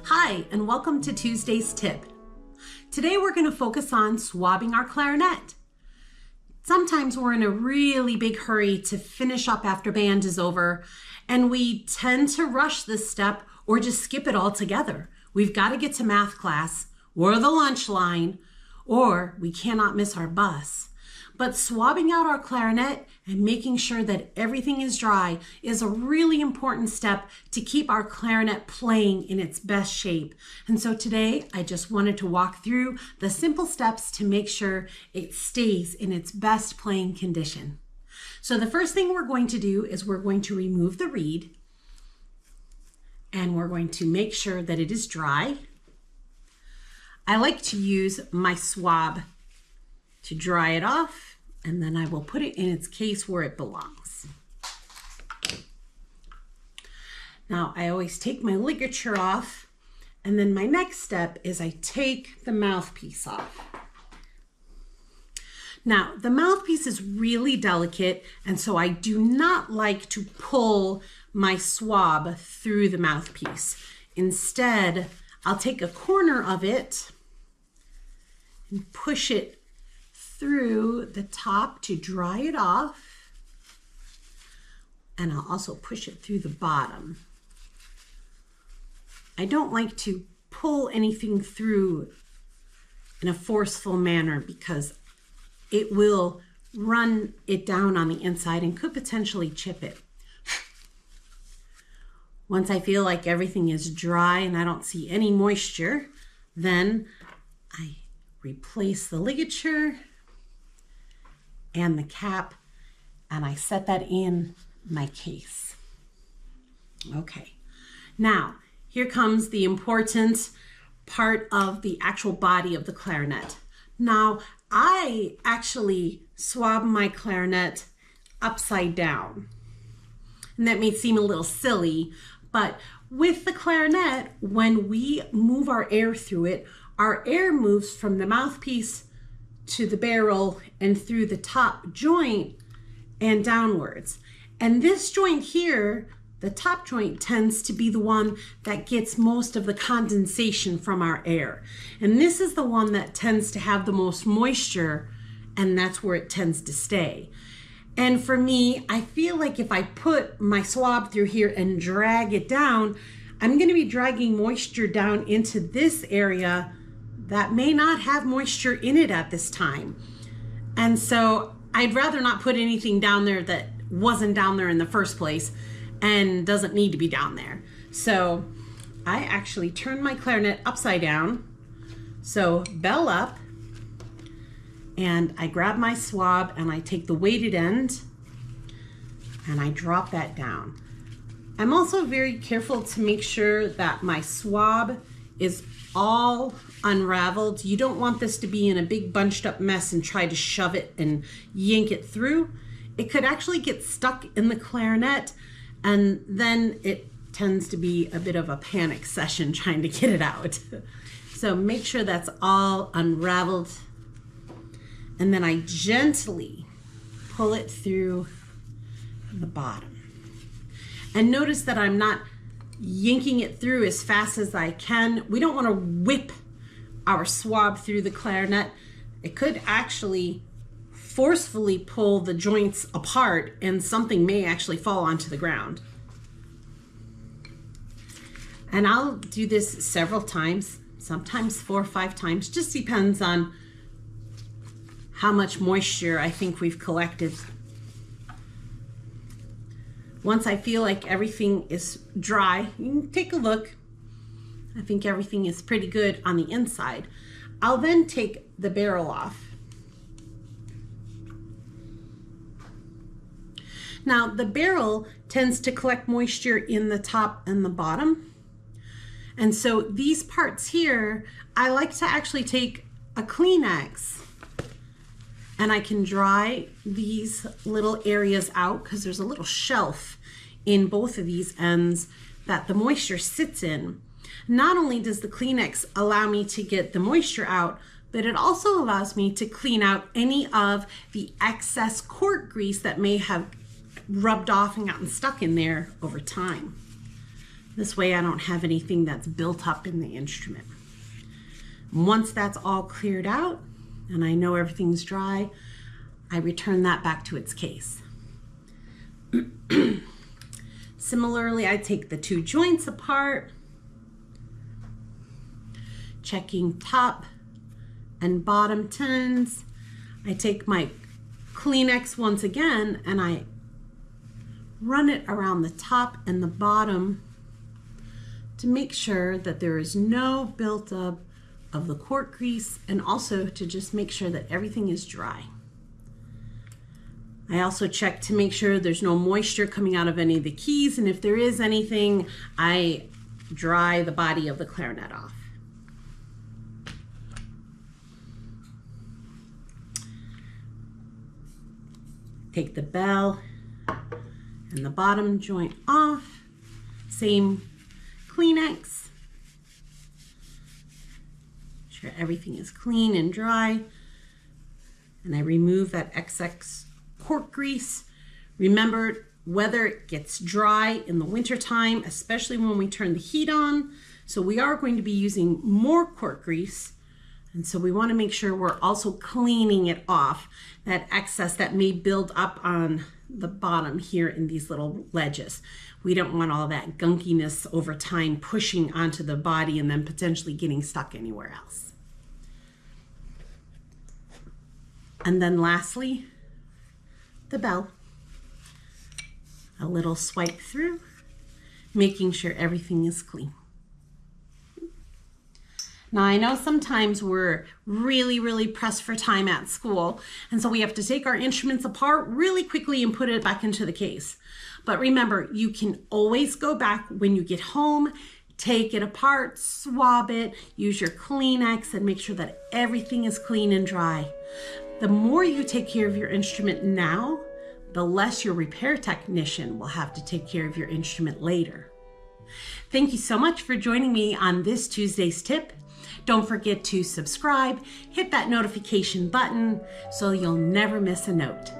Hi, and welcome to Tuesday's Tip. Today we're going to focus on swabbing our clarinet. Sometimes we're in a really big hurry to finish up after band is over, and we tend to rush this step or just skip it altogether. We've got to get to math class or the lunch line, or we cannot miss our bus. But swabbing out our clarinet and making sure that everything is dry is a really important step to keep our clarinet playing in its best shape. And so today I just wanted to walk through the simple steps to make sure it stays in its best playing condition. So the first thing we're going to do is we're going to remove the reed, and we're going to make sure that it is dry. I like to use my swab to dry it off, and then I will put it in its case where it belongs. Now I always take my ligature off, and then my next step is I take the mouthpiece off. Now the mouthpiece is really delicate, and so I do not like to pull my swab through the mouthpiece. Instead, I'll take a corner of it and push it through the top to dry it off, and I'll also push it through the bottom. I don't like to pull anything through in a forceful manner because it will run it down on the inside and could potentially chip it. Once I feel like everything is dry and I don't see any moisture, then I replace the ligature and the cap, and I set that in my case. Okay, now here comes the important part of the actual body of the clarinet. Now I actually swab my clarinet upside down, and that may seem a little silly, but with the clarinet, when we move our air through it, our air moves from the mouthpiece to the barrel and through the top joint and downwards. And this joint here, the top joint, tends to be the one that gets most of the condensation from our air. And this is the one that tends to have the most moisture, and that's where it tends to stay. And for me, I feel like if I put my swab through here and drag it down, I'm going to be dragging moisture down into this area that may not have moisture in it at this time. And so I'd rather not put anything down there that wasn't down there in the first place and doesn't need to be down there. So I actually turn my clarinet upside down, so bell up, and I grab my swab and I take the weighted end and I drop that down. I'm also very careful to make sure that my swab is all unraveled. You don't want this to be in a big bunched up mess and try to shove it and yank it through. It could actually get stuck in the clarinet, and then it tends to be a bit of a panic session trying to get it out. So make sure that's all unraveled, and then I gently pull it through the bottom. And notice that I'm not yanking it through as fast as I can. We don't want to whip our swab through the clarinet. It could actually forcefully pull the joints apart, and something may actually fall onto the ground. And I'll do this several times, sometimes 4 or 5 times, just depends on how much moisture I think we've collected. Once I feel like everything is dry, you can take a look. I think everything is pretty good on the inside. I'll then take the barrel off. Now the barrel tends to collect moisture in the top and the bottom. And so these parts here, I like to actually take a Kleenex and I can dry these little areas out because there's a little shelf in both of these ends that the moisture sits in. Not only does the Kleenex allow me to get the moisture out, but it also allows me to clean out any of the excess cork grease that may have rubbed off and gotten stuck in there over time. This way I don't have anything that's built up in the instrument. Once that's all cleared out and I know everything's dry, I return that back to its case. Similarly, I take the two joints apart, checking top and bottom tins. I take my Kleenex once again and I run it around the top and the bottom to make sure that there is no buildup of the cork grease, and also to just make sure that everything is dry. I also check to make sure there's no moisture coming out of any of the keys, and if there is anything, I dry the body of the clarinet off. Take the bell and the bottom joint off, same Kleenex. Sure everything is clean and dry, and I remove that excess cork grease. Remember, weather gets dry in the winter time, especially when we turn the heat on, so we are going to be using more cork grease, and so we want to make sure we're also cleaning it off, that excess that may build up on the bottom here in these little ledges. We don't want all that gunkiness over time pushing onto the body and then potentially getting stuck anywhere else. And then lastly, the bell. A little swipe through, making sure everything is clean. Now I know sometimes we're really pressed for time at school, and so we have to take our instruments apart really quickly and put it back into the case. But remember, you can always go back when you get home, take it apart, swab it, use your Kleenex, and make sure that everything is clean and dry. The more you take care of your instrument now, the less your repair technician will have to take care of your instrument later. Thank you so much for joining me on this Tuesday's tip. Don't forget to subscribe, hit that notification button so you'll never miss a note.